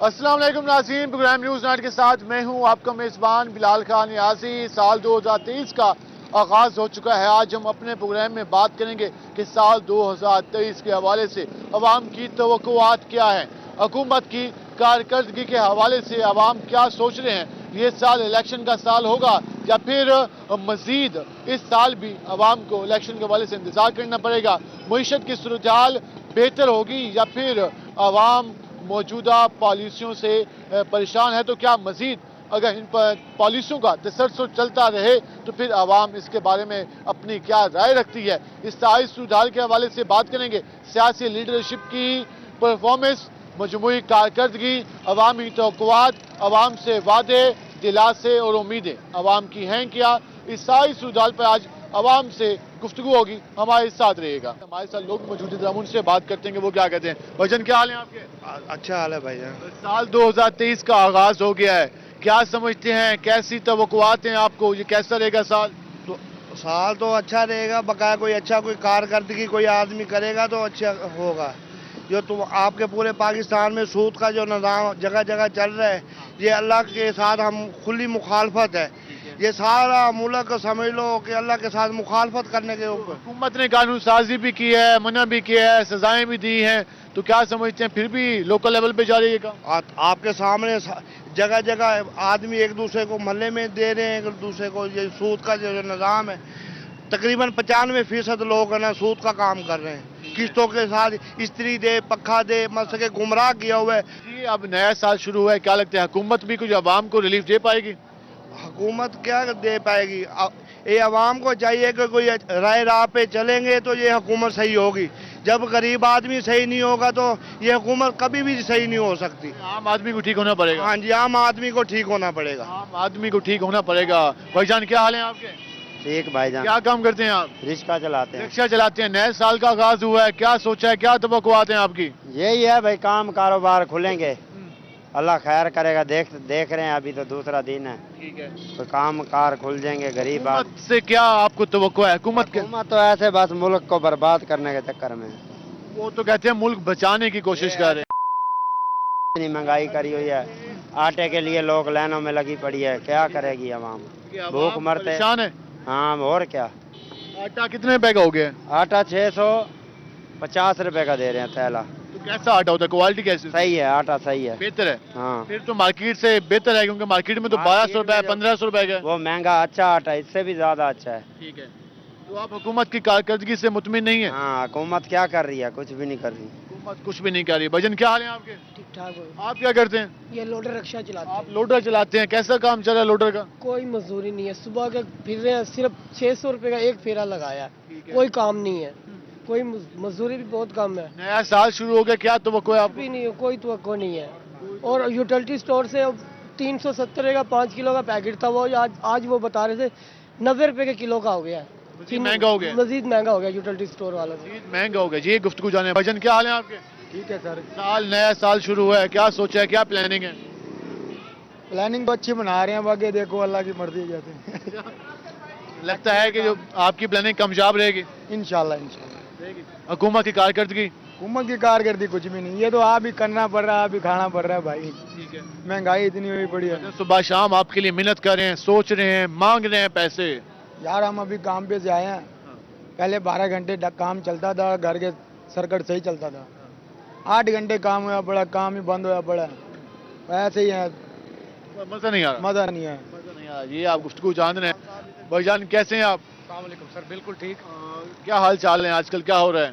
السلام علیکم ناظرین، پروگرام نیوز نائٹ کے ساتھ میں ہوں آپ کا میزبان بلال خان نیازی۔ سال 2023 کا آغاز ہو چکا ہے۔ آج ہم اپنے پروگرام میں بات کریں گے کہ سال 2023 کے حوالے سے عوام کی توقعات کیا ہیں، حکومت کی کارکردگی کے حوالے سے عوام کیا سوچ رہے ہیں۔ یہ سال الیکشن کا سال ہوگا یا پھر مزید اس سال بھی عوام کو الیکشن کے حوالے سے انتظار کرنا پڑے گا؟ معیشت کی صورتحال بہتر ہوگی یا پھر عوام موجودہ پالیسیوں سے پریشان ہے؟ تو کیا مزید اگر ان پالیسیوں کا تسلسل چلتا رہے تو پھر عوام اس کے بارے میں اپنی کیا رائے رکھتی ہے؟ اس سائز صورتحال کے حوالے سے بات کریں گے۔ سیاسی لیڈرشپ کی پرفارمنس، مجموعی کارکردگی، عوامی توقعات، عوام سے وعدے، دلاسے اور امیدیں عوام کی ہیں کیا؟ اس سائز صورتحال پر آج عوام سے گفتگو ہوگی، ہمارے ساتھ رہے گا۔ ہمارے ساتھ لوگ موجود ہیں، ہم ان سے بات کرتے ہیں کہ وہ کیا کہتے ہیں۔ بھجن کیا حال ہیں آپ کے؟ اچھا حال ہے بھائی جان۔ سال 2023 کا آغاز ہو گیا ہے، کیا سمجھتے ہیں، کیسی توقعات ہیں آپ کو؟ یہ کیسا رہے گا سال؟ تو سال تو اچھا رہے گا، بقایا کوئی کارکردگی کوئی آدمی کرے گا تو اچھا ہوگا۔ جو تو آپ کے پورے پاکستان میں سود کا جو نظام جگہ جگہ چل رہا ہے، یہ اللہ کے ساتھ ہم کھلی مخالفت ہے۔ یہ سارا ملک سمجھ لو کہ اللہ کے ساتھ مخالفت کرنے کے اوپر حکومت نے قانون سازی بھی کی ہے، منع بھی کیا ہے، سزائیں بھی دی ہیں، تو کیا سمجھتے ہیں پھر بھی لوکل لیول پہ جا رہی ہے کام؟ آپ کے سامنے جگہ جگہ آدمی ایک دوسرے کو محلے میں دے رہے ہیں، ایک دوسرے کو یہ سود کا جو نظام ہے، تقریباً 95% لوگ ہیں نا سود کا کام کر رہے ہیں، قسطوں کے ساتھ استری دے پکھا دے مطلب کہ گمراہ کیا ہوا ہے۔ جی اب نیا سال شروع ہوا ہے، کیا لگتا ہے حکومت بھی کچھ عوام کو ریلیف دے پائے گی؟ حکومت کیا دے پائے گی؟ یہ عوام کو چاہیے کہ کوئی رائے راہ پہ چلیں گے تو یہ حکومت صحیح ہوگی۔ جب غریب آدمی صحیح نہیں ہوگا تو یہ حکومت کبھی بھی صحیح نہیں ہو سکتی۔ عام آدمی کو ٹھیک ہونا پڑے گا۔ ہاں جی، عام آدمی کو ٹھیک ہونا پڑے گا۔ عام آدمی کو ٹھیک ہونا پڑے گا۔ بھائی جان کیا حال ہیں آپ کے؟ ٹھیک بھائی جان، کیا کام کرتے ہیں آپ؟ رکشہ چلاتے ہیں۔ رکشہ چلاتے ہیں، نئے سال کا آغاز ہوا ہے، کیا سوچا ہے، کیا توقعات ہیں آپ کی؟ یہی ہے بھائی، کام کاروبار کھلیں گے، اللہ خیر کرے گا۔ دیکھ رہے ہیں ابھی تو دوسرا دن ہے، ٹھیک ہے۔ تو کام کار کھل جائیں گے۔ غریب حکومت سے کیا آپ کو توقع ہے؟ حکومت کے حکومت تو ایسے بس ملک کو برباد کرنے کے چکر میں وہ تو کہتے ہیں ملک بچانے کی کوشش کر رہے ہیں۔ اتنی مہنگائی کری ہوئی ہے، آٹے کے لیے لوگ لائنوں میں لگی پڑی ہے، کیا کرے گی عوام؟ بھوک مرتے۔ پریشان ہے۔ ہاں اور کیا۔ آٹا کتنے روپے کا ہو گیا ہے؟ آٹا 650 روپے کا دے رہے ہیں تھیلا۔ تو کیسا آٹا ہوتا ہے، کوالٹی کیسی؟ صحیح ہے، آٹا صحیح ہے۔ بہتر ہے؟ ہاں پھر تو مارکیٹ سے بہتر ہے، کیونکہ مارکیٹ میں تو 1200 روپے 1500 روپے کا ہے۔ وہ مہنگا اچھا آٹا ہے، اس سے بھی زیادہ اچھا ہے۔ ٹھیک ہے، تو آپ حکومت کی کارکردگی سے مطمئن نہیں ہیں؟ ہاں حکومت کیا کر رہی ہے؟ کچھ بھی نہیں کر رہی۔ حکومت کچھ بھی نہیں کر رہی۔ بھجن کیا حال ہیں آپ کے؟ ٹھیک ٹھاک ہو۔ آپ کیا کرتے ہیں؟ یہ لوڈر رکشہ چلاتے آپ ہیں۔ لوڈر چلاتے ہیں، کیسا کام چل رہا ہے لوڈر کا؟ کوئی مزدوری نہیں ہے، صبح کے پھر رہے ہیں، صرف 600 روپے کا ایک پھیرا لگایا، کوئی کام نہیں ہے، کوئی مزدوری بھی بہت کم ہے، نیا سال شروع ہو گیا، کیا توقع ہے آپ کو؟ بھی نہیں ہے، کوئی توقع نہیں ہے۔ اور یوٹیلٹی سٹور سے 370 کا 5 کلو کا پیکٹ تھا، وہ آج وہ بتا رہے تھے 90 روپے کے کلو کا ہو گیا ہے۔ مزید مہنگا ہو گیا؟ مزید مہنگا ہو گیا یوٹیلٹی سٹور والوں سے۔ مزید مہنگا ہو گیا جی۔ گفتگو جانے بھجن کیا حال ہیں آپ کے؟ ٹھیک ہے سر، نیا سال شروع ہوا ہے، کیا سوچا ہے، کیا پلاننگ ہے؟ پلاننگ تو اچھی بنا رہے ہیں، باقی دیکھو اللہ کی مرضی جاتے ہیں۔ لگتا ہے کہ جو آپ کی پلاننگ کامیاب رہے گی؟ انشاءاللہ حکومت کی کارکردگی؟ حکومت کی کارکردگی کچھ بھی نہیں، یہ تو آپ ہی کرنا پڑ رہا ہے، آپ ہی کھانا پڑ رہا ہے بھائی، ٹھیک ہے۔ مہنگائی اتنی ہوئی پڑی ہے۔ صبح شام آپ کے لیے محنت کر رہے ہیں، سوچ رہے ہیں، مانگ رہے ہیں پیسے۔ یار ہم ابھی کام پہ سے آئے ہیں، پہلے 12 گھنٹے کام چلتا تھا، گھر کے سرکٹ صحیح چلتا تھا، 8 گھنٹے کام ہوا پڑا، کام ہی بند ہوا پڑا، ایسے ہی ہے، مزہ نہیں آ رہا؟ مزہ نہیں ہے۔ مزہ نہیں آ رہا جی۔ آپ گفتگو جان رہے ہیں۔ بھائی جان کیسے ہیں آپ؟ السلام علیکم سر، بالکل ٹھیک، کیا حال چال ہیں آج کل، کیا ہو رہا ہے؟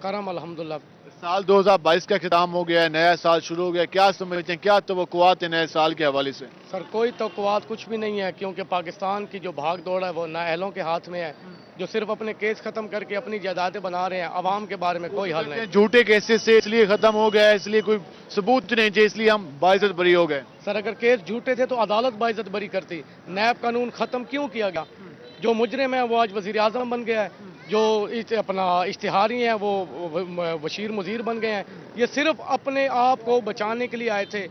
کرم الحمدللہ۔ سال 2022 کا اختتام ہو گیا ہے، نیا سال شروع ہو گیا، کیا سمجھتے ہیں، کیا توقعات ہیں نئے سال کے حوالے سے؟ سر کوئی توقعات کچھ بھی نہیں ہے، کیونکہ پاکستان کی جو بھاگ دوڑ ہے وہ نااہلوں کے ہاتھ میں ہے، جو صرف اپنے کیس ختم کر کے اپنی جائیدادیں بنا رہے ہیں، عوام کے بارے میں کوئی حل نہیں۔ جھوٹے کیسز سے اس لیے ختم ہو گیا ہے، اس لیے کوئی ثبوت نہیں تھے، اس لیے ہم باعزت بری ہو گئے۔ سر اگر کیس جھوٹے تھے تو عدالت باعزت بری کرتی، نیب قانون ختم کیوں کیا گیا؟ جو مجرم ہے وہ آج وزیر اعظم بن گیا ہے، جو اپنا اشتہاری ہیں وہ وزیر مزیر بن گئے ہیں، یہ صرف اپنے آپ کو بچانے کے لیے آئے تھے۔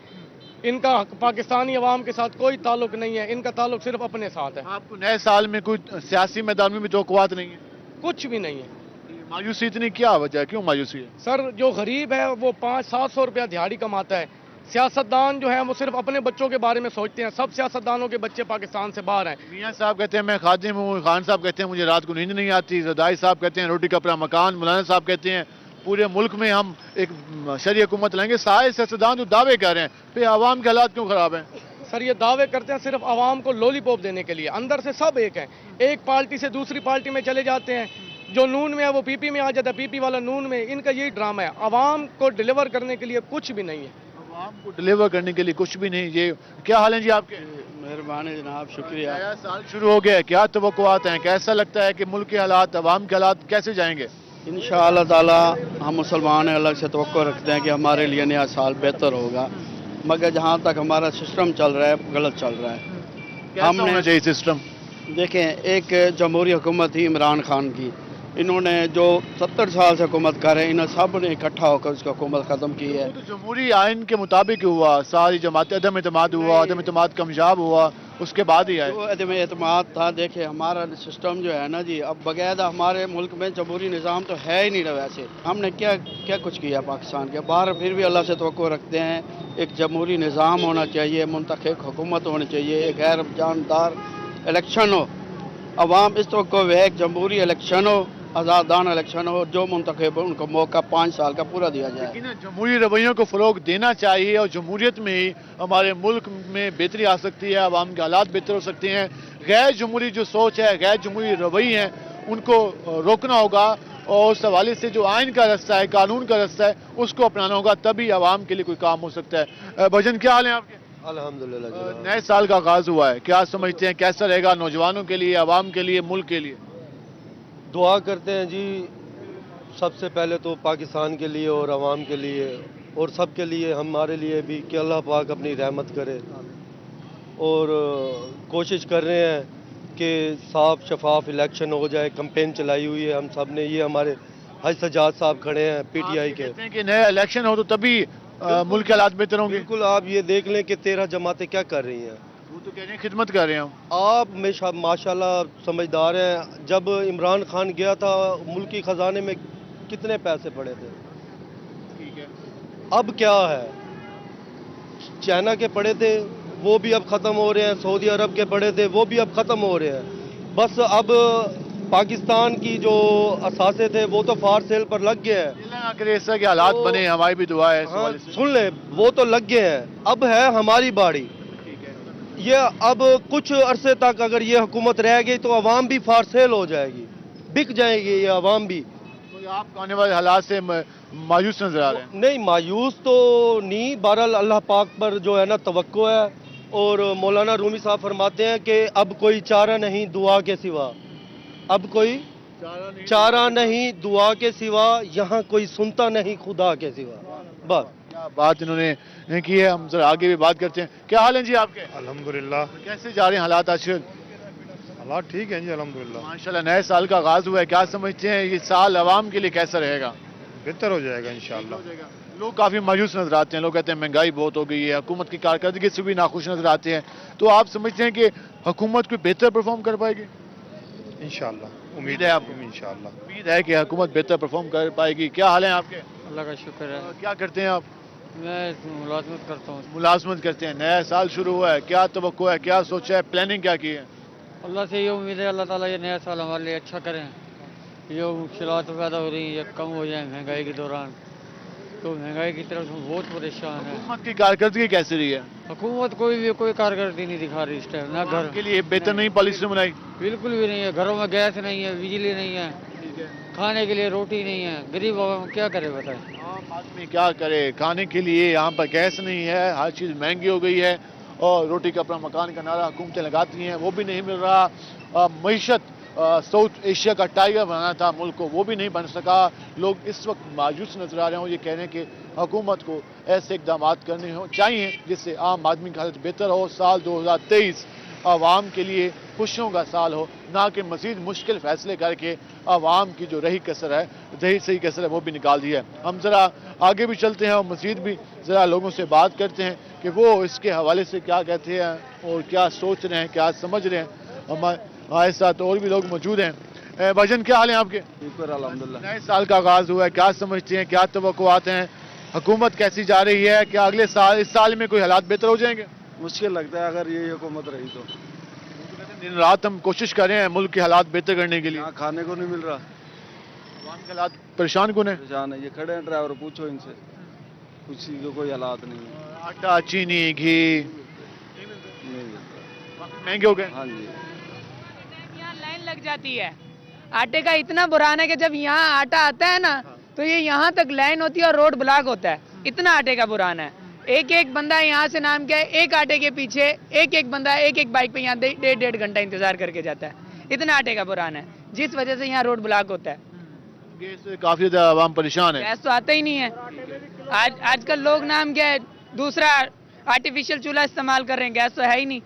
ان کا پاکستانی عوام کے ساتھ کوئی تعلق نہیں ہے، ان کا تعلق صرف اپنے ساتھ ہے، آپ کو نئے سال میں کوئی سیاسی میدان میں بھی توقعات نہیں ہیں؟ کچھ بھی نہیں ہے۔ مایوسی اتنی کیا وجہ ہے، کیوں مایوسی ہے؟ سر جو غریب ہے وہ 500-700 روپیہ دیہاڑی کماتا ہے، सियासतदान जो हैं वो सिर्फ अपने बच्चों के बारे में सोचते हैं। सब सियासतदानों के बच्चे पाकिस्तान से बाहर हैं। मियाँ साहब कहते हैं मैं खादिम हूँ, खान साहब कहते हैं मुझे रात को नींद नहीं आती, रदाई साहब कहते हैं रोटी कपड़ा मकान, मौलाना साहब कहते हैं पूरे मुल्क में हम एक शरई हुकूमत लाएंगे। सारे सियासतदान जो दावे कर रहे हैं, फिर आवाम के हालात क्यों खराब हैं? सर ये दावे करते हैं सिर्फ आवाम को लॉलीपॉप देने के लिए, अंदर से सब एक हैं। एक पार्टी से दूसरी पार्टी में चले जाते हैं, जो नून में है वो पीपी में आ जाता है, पीपी वाला नून में। इनका यही ड्रामा है, आवाम को डिलीवर करने के लिए कुछ भी नहीं है। आवाम को डिलीवर करने के लिए कुछ भी नहीं। ये क्या हाल है जी आपके? मेहरबानी जनाब, शुक्रिया। नया साल शुरू हो गया है, क्या तवक्कुआत हैं? कैसा लगता है कि मुल्क के हालात, आवाम के हालात कैसे जाएंगे? इंशाअल्लाह ताला हम मुसलमान अलग से तवक्को रखते हैं कि हमारे लिए नया साल बेहतर होगा, मगर जहाँ तक हमारा सिस्टम चल रहा है गलत चल रहा है। कैसा होना चाहिए सिस्टम? देखें, एक जमहूरी हुकूमत थी इमरान खान की, इन्होंने जो 70 साल से हुकूमत कर रहे हैं, इन्होंने सब ने इकट्ठा होकर उसकी हुकूमत ख़त्म की है। वो तो जमहूरी आइन के मुताबिक हुआ, सारी जमात अदम एतमाद हुआ, अदम एतमाद कमयाब हुआ, उसके बाद ही आए। जो अदम एतमाद था, देखिए हमारा सिस्टम जो है ना जी, अब बकायदा हमारे मुल्क में जमहूरी निज़ाम तो है ही नहीं रहा। वैसे हमने क्या क्या कुछ किया पाकिस्तान के बाहर, फिर भी अल्लाह से तवक्को रखते हैं। एक जमहूरी निज़ाम होना चाहिए, मुंतखब हुकूमत होनी चाहिए, एक गैर जानदार इलेक्शन हो, अवाम इस तवक्को है एक जमहूरी इलेक्शन हो, आज़ादाना इलेक्शन हो, जो मुंतखब हो उनको मौका 5 साल का पूरा दिया जाए। लेकिन जमहूरी रवैयों को फ़रोग देना चाहिए और जमहूरियत में ही हमारे मुल्क में बेहतरी आ सकती है, आवाम के हालात बेहतर हो सकते हैं। गैर जमहूरी जो सोच है, गैर जमहूरी रवैये हैं, उनको रोकना होगा और उस हवाले से जो आइन का रास्ता है, कानून का रास्ता है, उसको अपनाना होगा, तभी आवाम के लिए कोई काम हो सकता है। भजन क्या हाल है आपके? अल्हम्दुलिल्लाह। नए साल का आगाज़ हुआ है, क्या समझते हैं कैसा रहेगा नौजवानों के लिए, आवाम के लिए, मुल्क के लिए? दुआ करते हैं जी, सबसे पहले तो पाकिस्तान के लिए और आवाम के लिए और सब के लिए, हमारे लिए भी, कि अल्लाह पाक अपनी रहमत करे। और कोशिश कर रहे हैं कि साफ शफाफ इलेक्शन हो जाए। कैंपेन चलाई हुई है हम सब ने। ये हमारे हज सजाद साहब खड़े हैं पीटीआई के। कहते हैं कि नया इलेक्शन हो तो तभी मुल्क के हालात बेहतर होंगे। बिल्कुल, आप ये देख लें कि 13 जमातें क्या कर रही हैं। वो तो कह रहे हैं खिदमत कर रहे हैं हम। आप माशाल्लाह समझदार हैं। जब इमरान खान गया था, मुल्की ख़जाने में कितने पैसे पड़े थे? ठीक है। अब क्या है? चाइना के पड़े थे, वो भी अब ख़त्म हो रहे हैं। सऊदी अरब के पड़े थे, वो भी अब ख़त्म हो रहे हैं। बस अब पाकिस्तान की जो असासे थे वो तो फार सेल पर लग गए हैं। ऐसा के हालात तो- बने, हमारी भी दुआ है इस हाँ, हवाले से। सुन ले, वो तो लग गए हैं। अब है हमारी बारी। ये अब कुछ अरसे तक अगर ये हुकूमत रह गई तो अवाम भी फार सेल हो जाएगी, बिक जाएगी ये अवाम भी। तो आप आने वाले हालात से मायूस नजर आ रहे हैं? नहीं, मायूस तो नहीं। बहरहाल अल्लाह पाक पर जो है ना तवक्को है। और मौलाना रूमी साहब फरमाते हैं कि अब कोई चारा नहीं दुआ के सिवा, अब कोई चारा नहीं दुआ के सिवा, यहाँ कोई सुनता नहीं खुदा के सिवा। बस क्या बात इन्होंने की है। हम जरा आगे भी बात करते हैं। क्या हाल है जी आपके? अल्हम्दुलिल्लाह, कैसे जा रहे हैं हालात आजकल? हालात ठीक हैं जी, अल्हम्दुलिल्लाह। माशाल्लाह नए साल का आगाज हुआ है, क्या समझते हैं ये साल आवाम के लिए कैसा रहेगा? बेहतर हो जाएगा इंशाअल्लाह। लोग काफी मायूस नजर आते हैं, लोग कहते हैं महंगाई बहुत हो गई है, हुकूमत की कारकर्दगी से भी नाखुश नजर आते हैं। तो आप समझते हैं कि हुकूमत कोई बेहतर परफॉर्म कर पाएगी? इंशाअल्लाह, उम्मीद है आपको? इंशाअल्लाह। उम्मीद है कि हुकूमत बेहतर परफॉर्म कर पाएगी। क्या हाल है आपके? अल्लाह का शुक्र है। क्या करते हैं आप? मैं मुलाजमत करता हूँ। मुलाजमत करते हैं। नया साल शुरू हुआ है, क्या तवक्को है, क्या सोचा है, प्लानिंग क्या की है? अल्लाह से ये उम्मीद है अल्लाह ताला ये नया साल हमारे लिए अच्छा करें। जो मुश्किलात पैदा हो रही हैं ये कम हो जाए महंगाई के दौरान। तो महंगाई की तरफ हम बहुत परेशान हैं। हुकूमत की कारकर्दगी कैसी रही है? हुकूमत कोई कारकर्दगी नहीं दिखा रही इस टाइम। ना घर के लिए बेहतर नहीं पॉलिसी बनाई? बिल्कुल भी नहीं है। घरों में गैस नहीं है, बिजली नहीं है, खाने के लिए रोटी नहीं है। गरीब आवाम क्या करे बताए? आम आदमी क्या करे? खाने के लिए यहाँ पर गैस नहीं है, हर चीज़ महंगी हो गई है और रोटी कपड़ा मकान का नारा हुकूमतें लगाती हैं, वो भी नहीं मिल रहा। मईशत साउथ एशिया का टाइगर बनाना था मुल्क को, वो भी नहीं बन सका। लोग इस वक्त मायूस नजर आ रहे हैं। ये कह रहे हैं कि हुकूमत को ऐसे इकदाम करने चाहिए जिससे आम आदमी की हालत बेहतर हो। साल 2023 आवाम के लिए खुशियों का साल हो, ना कि मजीद मुश्किल फैसले करके आवाम की जो रही कसर है, सही कसर है, वो भी निकाल दी है। हम ज़रा आगे भी चलते हैं और मजीद भी ज़रा लोगों से बात करते हैं कि वो इसके हवाले से क्या कहते हैं और क्या सोच रहे हैं, क्या समझ रहे हैं। हमारे साथ और भी लोग मौजूद हैं। भाईजान क्या हाल है आपके? शुक्र अल्हम्दुलिल्लाह। नए साल का आगाज़ हुआ है, क्या समझते हैं, क्या तवक्कुआत हैं हुकूमत कैसी जा रही है? क्या अगले साल, इस साल में कोई हालात बेहतर हो जाएंगे? मुश्किल लगता है अगर ये हुकूमत रही तो। दिन रात हम कोशिश कर रहे हैं मुल्क के हालात बेहतर करने के लिए। यहाँ खाने को नहीं मिल रहा, अवाम के हालात परेशान कौन है? परेशान है, ये खड़े हैं ड्राइवर, पूछो इनसे, किसी को कोई हालात नहीं है, आटा, चीनी, घी नहीं मिलता। महंगे हो गए। हाँ जी, यहाँ लाइन लग जाती है। आटे का इतना बुरान है कि जब यहाँ आटा आता है ना तो ये यहाँ तक लाइन होती है और रोड ब्लॉक होता है, इतना आटे का बुरान है। एक एक बंदा यहाँ से नाम क्या है, एक आटे के पीछे एक एक बंदा एक एक बाइक पे यहाँ 1.5 घंटा इंतजार करके जाता है, इतना आटे का बुरान है, जिस वजह से यहाँ रोड ब्लॉक होता है। गैस से काफी ज्यादा आवाम परेशान है। गैस तो आता ही नहीं है। आजकल लोग नाम क्या है, दूसरा आर्टिफिशियल चूल्हा इस्तेमाल कर रहे हैं, गैस तो है ही नहीं।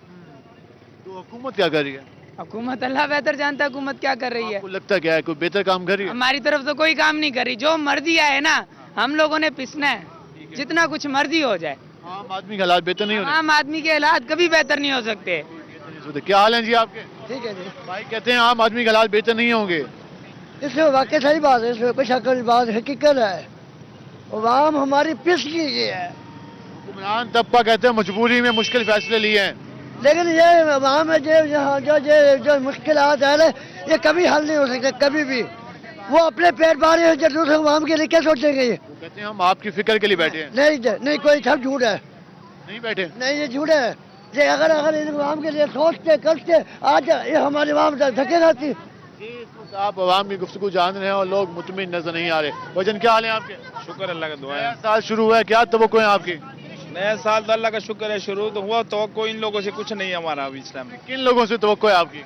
तो हुकूमत क्या कर रही है? हुकूमत अल्लाह बेहतर जानता है हुकूमत क्या कर रही है। आपको लगता क्या है कोई बेहतर काम कर रही है? हमारी तरफ तो कोई काम नहीं कर रही, जो मर्जी आए ना हम लोगों ने पिसना है, जितना कुछ मर्जी हो जाए। आम आदमी के हालात बेहतर नहीं हो आम आदमी के हालात कभी बेहतर नहीं हो सकते। रहे। क्या हाल है जी आपके? ठीक है जी, भाई कहते हैं आम आदमी के हालात बेहतर नहीं होंगे। इसमें वाकई सही बात है, इसमें कोई शक की बात हकीकत है। आवाम हमारी पिस गई है, हुक्मरान तबका कहते हैं मजबूरी में मुश्किल फैसले लिए हैं। लेकिन ये आवाम है जो मुश्किलात है ये कभी हल नहीं हो सकते, कभी भी। वो अपने पेट मारे हैं, दूसरे आवाम के लिए क्या सोचेंगे? ये कहते हैं हम आपकी फिक्र के लिए बैठे हैं। नहीं कोई सब झूठ है, नहीं बैठे। नहीं ये झूठ है। ये अगर इन आवाम के लिए सोचते करते आज ये हमारी आवाम धके रहती। आप आवाम की गुफ्तगू जान रहे हैं और लोग मुतमिन नजर नहीं आ रहे। वजन क्या हाल है आपके? शुक्र अल्लाह का दुआ नया है। साल शुरू हुआ है, क्या तवक्को है आपकी? नया साल तो अल्लाह का शुक्र है, शुरू तो हुआ, तो कोई इन लोगों से कुछ नहीं है हमारा अभी इस टाइम। किन लोगों से तवक्को है आपकी?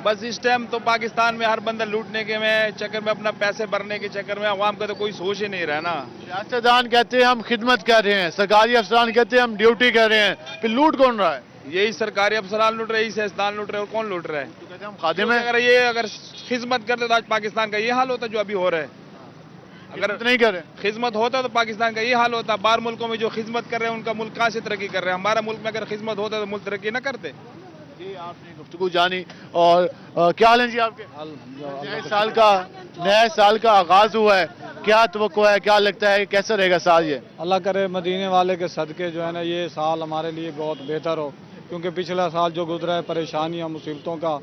बस इस टाइम तो पाकिस्तान में हर बंदा लूटने के में चक्कर में, अपना पैसे भरने के चक्कर में अवाम का तो कोई सोच ही नहीं रहा ना। सियासतदान कहते हैं हम खिदमत कर रहे हैं, सरकारी अफसरान कहते हैं हम ड्यूटी कर रहे हैं, फिर लूट कौन रहा है? यही सरकारी अफसरान लूट रहे, यही सियासतदान लूट रहे, और कौन लूट रहा है? तो कहते हैं हम खादिम हैं। अगर खिदमत करते तो आज पाकिस्तान का ये हाल होता जो अभी हो रहा है। अगर नहीं कर रहे, खिदमत होता तो पाकिस्तान का ये हाल होता। बाहर मुल्कों में जो खिदमत कर रहे हैं उनका मुल्क कहाँ से तरक्की कर रहे हैं? हमारा मुल्क में अगर खिदमत होता तो मुल्क तरक्की न करते। जी आपने गुफ्तगू जानी। और क्या हाल है जी आपके? नए साल का आगाज हुआ है, क्या तवक्को है, क्या लगता है कैसा रहेगा साल ये? अल्लाह करे मदीने वाले के सदके जो है ना ये साल हमारे लिए बहुत बेहतर हो, क्योंकि पिछला साल जो गुजरा है परेशानियां मुसीबतों का,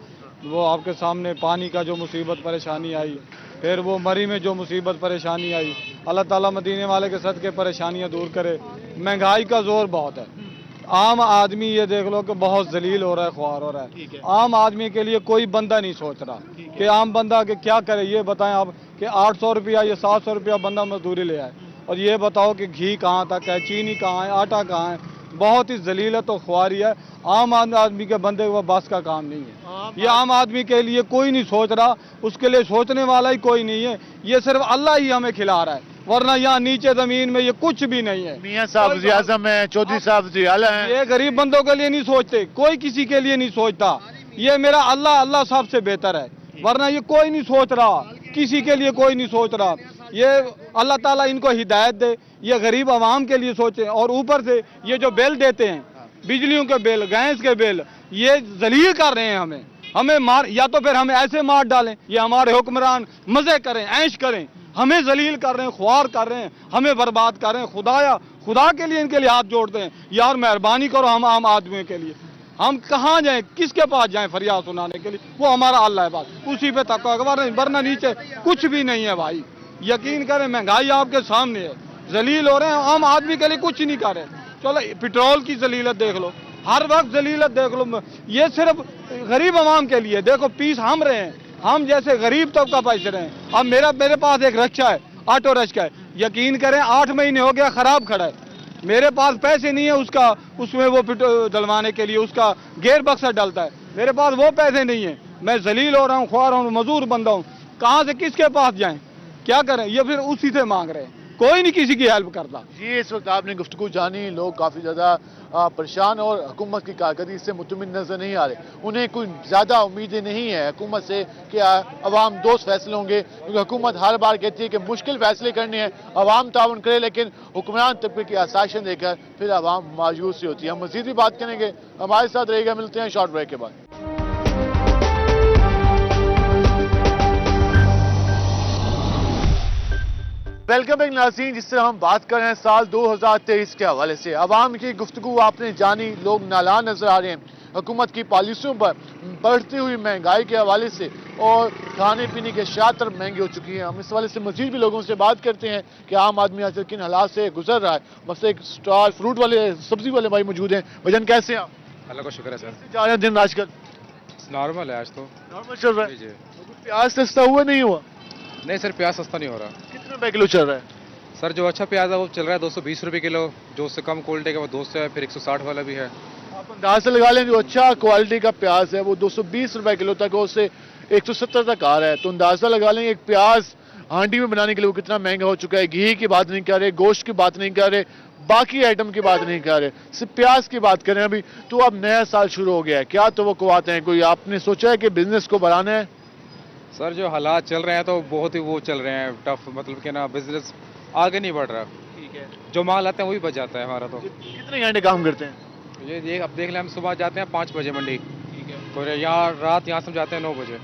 वो आपके सामने पानी का जो मुसीबत परेशानी आई, फिर वो मरी में जो मुसीबत परेशानी आई, अल्लाह ताला मदीने वाले के सदके परेशानियां दूर करे। महंगाई का जोर बहुत है, आम आदमी ये देख लो कि बहुत जलील हो रहा है, ख्वार हो रहा है। आम आदमी के लिए कोई बंदा नहीं सोच रहा कि आम बंदा के क्या करे। ये बताएं आप कि 800 रुपया या 700 रुपया बंदा मजदूरी ले आए, और ये बताओ कि घी कहाँ तक है, चीनी कहाँ है, आटा कहाँ है। बहुत ही जलीलत और ख्वारी है। आम आदमी के बंदे को बस का काम नहीं है। ये आम आदमी के लिए कोई नहीं सोच रहा, उसके लिए सोचने वाला ही कोई नहीं है। ये सिर्फ अल्लाह ही हमें खिला रहा है, वरना यहाँ नीचे जमीन में ये कुछ भी नहीं है। मियां साहब वज़ीर आज़म है, चौधरी साहब वज़ीर आला हैं। ये गरीब बंदों के लिए नहीं सोचते, कोई किसी के लिए नहीं सोचता। ये मेरा अल्लाह सबसे बेहतर है, वरना ये कोई नहीं सोच रहा, किसी के लिए कोई नहीं सोच रहा। ये अल्लाह ताला इनको हिदायत दे, ये गरीब आवाम के लिए सोचे। और ऊपर से ये जो बिल देते हैं, बिजलियों के बिल, गैस के बिल, ये जलील कर रहे हैं हमें मार, या तो फिर हमें ऐसे मार डालें, ये हमारे हुक्मरान मजे करें, ऐश करें, हमें जलील कर रहे हैं, ख्वार कर रहे हैं, हमें बर्बाद कर रहे हैं। खुदा के लिए इनके लिए हाथ जोड़ते हैं, यार मेहरबानी करो हम आम आदमियों के लिए। हम कहाँ जाएं, किसके पास जाएं फरियाद सुनाने के लिए? वो हमारा अल्लाह है, बात उसी पे तक, वरना नीचे कुछ भी नहीं है भाई। यकीन करें महंगाई आपके सामने है, जलील हो रहे हैं, आम आदमी के लिए कुछ नहीं कर रहे। चलो पेट्रोल की जलीलत देख लो, हर वक्त जलीलत देख लो। ये सिर्फ गरीब आवाम के लिए, देखो पीस हम रहे हैं, हम जैसे गरीब तबका पैसे रहे हैं। अब मेरे पास एक रिक्शा है, ऑटो रिक्शा है, यकीन करें 8 महीने हो गया खराब खड़ा है। मेरे पास पैसे नहीं है उसमें वो डलवाने के लिए, उसका गेयर बक्सा डलता है, मेरे पास वो पैसे नहीं है। मैं जलील हो रहा हूँ, ख्वार हूँ, मजदूर बंदा हूँ, कहाँ से किसके पास जाएं, क्या करें? ये फिर उसी से मांग रहे हैं, कोई नहीं किसी की हेल्प करता। जी इस वक्त आपने गुफ्तगू जानी, लोग काफ़ी ज़्यादा परेशान और हुकूमत की कारकर्दगी से मुतमिन नजर नहीं आ रहे। उन्हें कोई ज़्यादा उम्मीदें नहीं है हुकूमत से कि अवाम दोस्त फैसले होंगे, क्योंकि हुकूमत हर बार कहती है कि मुश्किल फैसले करने हैं, अवाम ताउन करे, लेकिन हुक्मरान तबके की आसाइशें देकर फिर अवाम मायूस होती है। हम मज़ीद भी बात करेंगे, हमारे साथ रहेगा, मिलते हैं शॉर्ट ब्रेक के बाद। ویلکم بیک ناظرین، جس طرح ہم بات کر رہے ہیں سال 2023 کے حوالے سے، عوام کی گفتگو آپ نے جانی، لوگ نالاں نظر آ رہے ہیں حکومت کی پالیسیوں پر، بڑھتی ہوئی مہنگائی کے حوالے سے، اور کھانے پینے کے اشیاء تر مہنگے ہو چکی ہیں۔ ہم اس حوالے سے مزید بھی لوگوں سے بات کرتے ہیں کہ عام آدمی آج کن حالات سے گزر رہا ہے۔ مثلا ایک اسٹال فروٹ والے، سبزی والے بھائی موجود ہیں۔ بھجن کیسے ہیں آپ؟ اللہ کا شکر ہے سر، جا رہے ہیں دن آج کل؟ نارمل ہے آج تو، نارمل چل رہا ہے؟ جی پیاز سستا ہوا نہیں ہوا؟ نہیں سر، پیاز سستا نہیں ہو رہا کتنے روپے کلو چل رہا ہے؟ سر۔ جو اچھا پیاز ہے وہ چل رہا ہے 220 روپے کلو، جو اس سے کم کوالٹی کا وہ 200 ہے، پھر 160 والا بھی ہے۔ آپ انداز سے لگا لیں جو اچھا کوالٹی کا پیاز ہے وہ 220 روپے کلو تک، اس سے 170 تک آ رہا ہے، تو اندازہ لگا لیں ایک پیاز ہانڈی میں بنانے کے لیے وہ کتنا مہنگا ہو چکا ہے۔ گھی کی بات نہیں کر رہے، گوشت کی بات نہیں کر رہے، باقی آئٹم کی بات نہیں کر رہے، صرف پیاز کی بات کریں ابھی تو۔ اب نیا سال شروع ہو گیا ہے، کیا توقعات ہیں؟ کوئی آپ نے سوچا ہے کہ بزنس کو بڑھانا ہے؟ سر جو حالات چل رہے ہیں تو بہت ہی وہ چل رہے ہیں ٹف، مطلب کہ نا بزنس آگے نہیں بڑھ رہا۔ ٹھیک ہے، جو مال آتا ہے وہی بچ جاتا ہے ہمارا تو۔ کتنے گھنٹے کام کرتے ہیں؟ یہ اب دیکھ لیں، ہم صبح جاتے ہیں 5 بجے منڈی، ٹھیک ہے، تو یہاں رات یہاں سے جاتے ہیں 9 بجے۔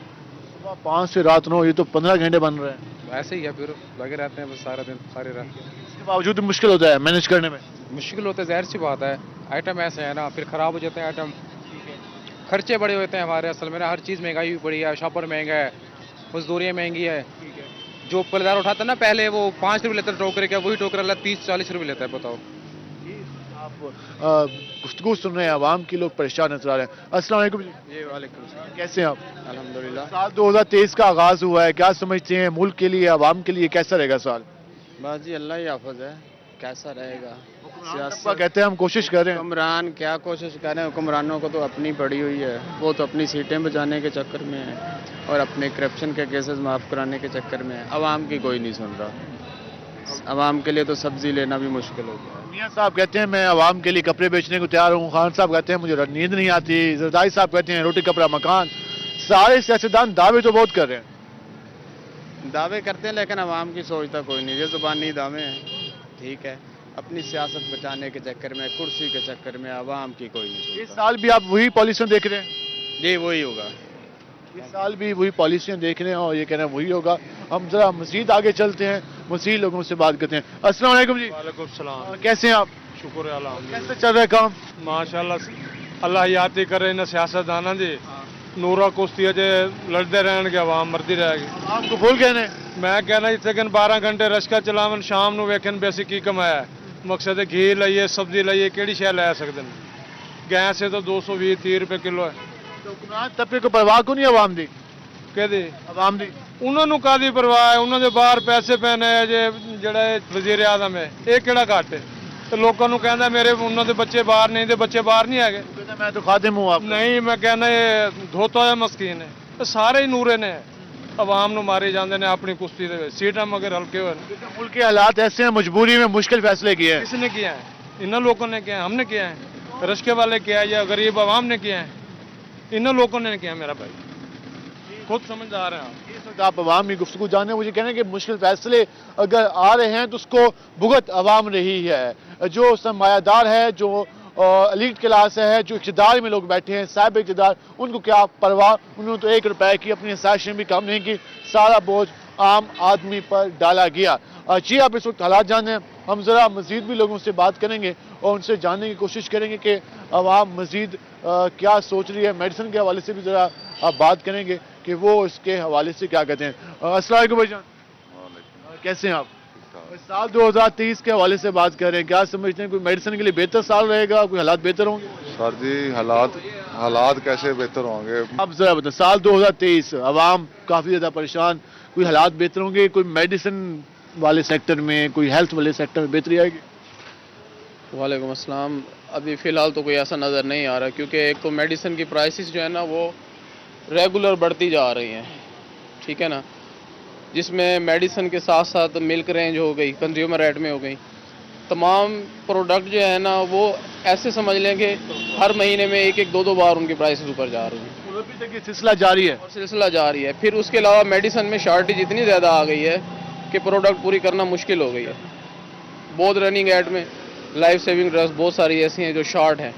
صبح 5 سے رات 9، یہ تو 15 گھنٹے بن رہے ہیں۔ ایسے ہی ہے، پھر لگے رہتے ہیں بس سارا دن ساری رات۔ اس کے باوجود بھی مشکل ہوتا ہے مینج کرنے میں؟ مشکل ہوتا ہے، ظاہر سی بات ہے، آئٹم ایسے ہے نا، پھر خراب ہو جاتے ہیں آئٹم، خرچے بڑے ہوتے ہیں ہمارے اصل میں نا، ہر چیز مہنگائی بھی بڑی ہے، شاپر مہنگا ہے، مزدوریاں مہنگی ہے۔ جو پلدار اٹھاتا ہے نا پہلے وہ 5 روپے لیتا ہے ٹوکرے کا، وہی ٹوکرا 30-40 روپے لیتا ہے، بتاؤ۔ آپ گفتگو سن رہے ہیں، عوام کے لوگ پریشان نظر آ رہے ہیں۔ السلام علیکم جی، جی وعلیکم السلام، کیسے ہیں آپ؟ الحمدللہ۔ سال 2023 کا آغاز ہوا ہے، کیا سمجھتے ہیں ملک کے لیے، عوام کے لیے کیسا رہے گا سال؟ بس جی اللہ ہی حافظ ہے، کیسا رہے گا؟ سیاست کہتے ہیں ہم کوشش کر رہے ہیں۔ حکمران کیا کوشش کر رہے ہیں؟ حکمرانوں کو تو اپنی پڑی ہوئی ہے، وہ تو اپنی سیٹیں بچانے کے چکر میں ہے اور اپنے کرپشن کے کیسز معاف کرانے کے چکر میں ہے، عوام کی کوئی نہیں سن رہا۔ عوام کے لیے تو سبزی لینا بھی مشکل ہو گیا۔ میاں صاحب کہتے ہیں میں عوام کے لیے کپڑے بیچنے کو تیار ہوں، خان صاحب کہتے ہیں مجھے نیند نہیں آتی، زرداری صاحب کہتے ہیں روٹی کپڑا مکان۔ سارے سیاستدان دعوے تو بہت کر رہے ہیں، دعوے کرتے ہیں لیکن عوام کی سوچتا کوئی نہیں، یہ زبانی دعوے ہیں، ٹھیک ہے، اپنی سیاست بچانے کے چکر میں، کرسی کے چکر میں عوام کی کوئی نہیں اس سوچتا۔ سال بھی آپ وہی پالیسیاں دیکھ رہے ہیں؟ جی وہی ہوگا، اس سال بھی وہی پالیسیاں دیکھ رہے ہیں اور یہ کہہ رہے ہیں وہی ہوگا۔ ہم ذرا مزید آگے چلتے ہیں، مزید لوگوں سے بات کرتے ہیں۔ السلام علیکم جی، وعلیکم السلام، کیسے ہیں آپ؟ شکر ہے الحمدللہ، کیسے چل رہا ہے کام؟ ماشاءاللہ اللہ یاد ہی کرے نہ سیاست دانا جی، نورا کشتی جی لڑتے رہن گے، عوام مرتی رہے گی۔ آپ کو بھول گئے نے؟ میں کہنا جتنے کہ 12 گھنٹے رشکا چلاون، شام نو ویکھن بھی اسی کی کمایا، مقصد ہے گھی لائیے، سبزی لائیے، کیڑی شے لے سکتے ہیں؟ گیس سے تو 220-30 روپے کلو ہے۔ تو حکمران طبقے کو پرواہ کو نہیں عوام دی؟ کہ دی عوام دی انہوں نے کادی پرواہ ہے، انہوں نے باہر پیسے پینے جڑا وزیر اعظم ہے یہ کہڑا گھٹ ہے؟ تو لوگوں نے کہنا میرے انہوں دے بچے باہر نہیں، دے بچے باہر نہیں ہے کہتے ہیں میں تو خادم ہوں آپ کا۔ نہیں، میں کہنا یہ دھوتا ہوا مسکین ہے، یہ سارے ہی نورے نے عوام نو مارے جاندے نے اپنی کشتی دے سیٹاں مگر ہلکے ہوئے نے۔ ملک کے حالات ایسے ہیں، مجبوری میں مشکل فیصلے کیے ہیں۔ کس نے کیا ہے؟ انہوں لوگوں نے کیا ہے، ہم نے کیا ہے، رشکے والے کیا ہے یا غریب عوام نے کیا ہے؟ انہوں لوگوں نے کیا ہے میرا بھائی، خود سمجھدار ہیں آپ۔ اس وقت آپ عوام کی گفتگو جانے مجھے کہنا ہے کہ مشکل فیصلے اگر آ رہے ہیں تو اس کو بھگت عوام رہی ہے، جو سرمایہ دار ہے، جو ایلیٹ کلاس ہے، جو اقتدار میں لوگ بیٹھے ہیں، صاحب اقتدار، ان کو کیا پرواہ، انہوں نے تو 1 روپے کی اپنی سازشیں بھی کم نہیں کی، سارا بوجھ عام آدمی پر ڈالا گیا۔ جی آپ اس وقت حالات جانیں، ہم ذرا مزید بھی لوگوں سے بات کریں گے اور ان سے جاننے کی کوشش کریں گے کہ عوام مزید کیا سوچ رہی ہے۔ میڈیسن کے حوالے سے بھی ذرا آپ بات کریں گے کہ وہ اس کے حوالے سے کیا کہتے ہیں۔ السلام علیکم بھائی جان، کیسے ہیں آپ؟ سال 2023 کے حوالے سے بات کر رہے ہیں، کیا سمجھتے ہیں کوئی میڈیسن کے لیے بہتر سال رہے گا، کوئی حالات بہتر ہوں گے؟ سر جی حالات کیسے بہتر ہوں گے؟ آپ ذرا بتائیں، سال 2023 عوام کافی زیادہ پریشان، کوئی حالات بہتر ہوں گے، کوئی میڈیسن والے سیکٹر میں، کوئی ہیلتھ والے سیکٹر میں بہتری آئے گی؟ وعلیکم السلام، ابھی فی الحال تو کوئی ایسا نظر نہیں آ رہا، کیونکہ ایک تو میڈیسن کی پرائسز جو ہے نا وہ ریگولر بڑھتی جا رہی ہیں، ٹھیک ہے نا، جس میں میڈیسن کے ساتھ ساتھ ملک رینج ہو گئی، کنزیومر ایڈ میں ہو گئی، تمام پروڈکٹ جو ہے نا وہ ایسے سمجھ لیں کہ ہر مہینے میں 1-2 بار ان کی پرائسز اوپر جا رہی ہیں، اور ابھی تک یہ سلسلہ جاری ہے، اور سلسلہ جاری ہے۔ پھر اس کے علاوہ میڈیسن میں شارٹیج اتنی زیادہ آ گئی ہے کہ پروڈکٹ پوری کرنا مشکل ہو گئی ہے۔ بہت رننگ ایڈ میں لائف سیونگ ڈرگس بہت ساری ایسی ہیں جو شارٹ ہیں،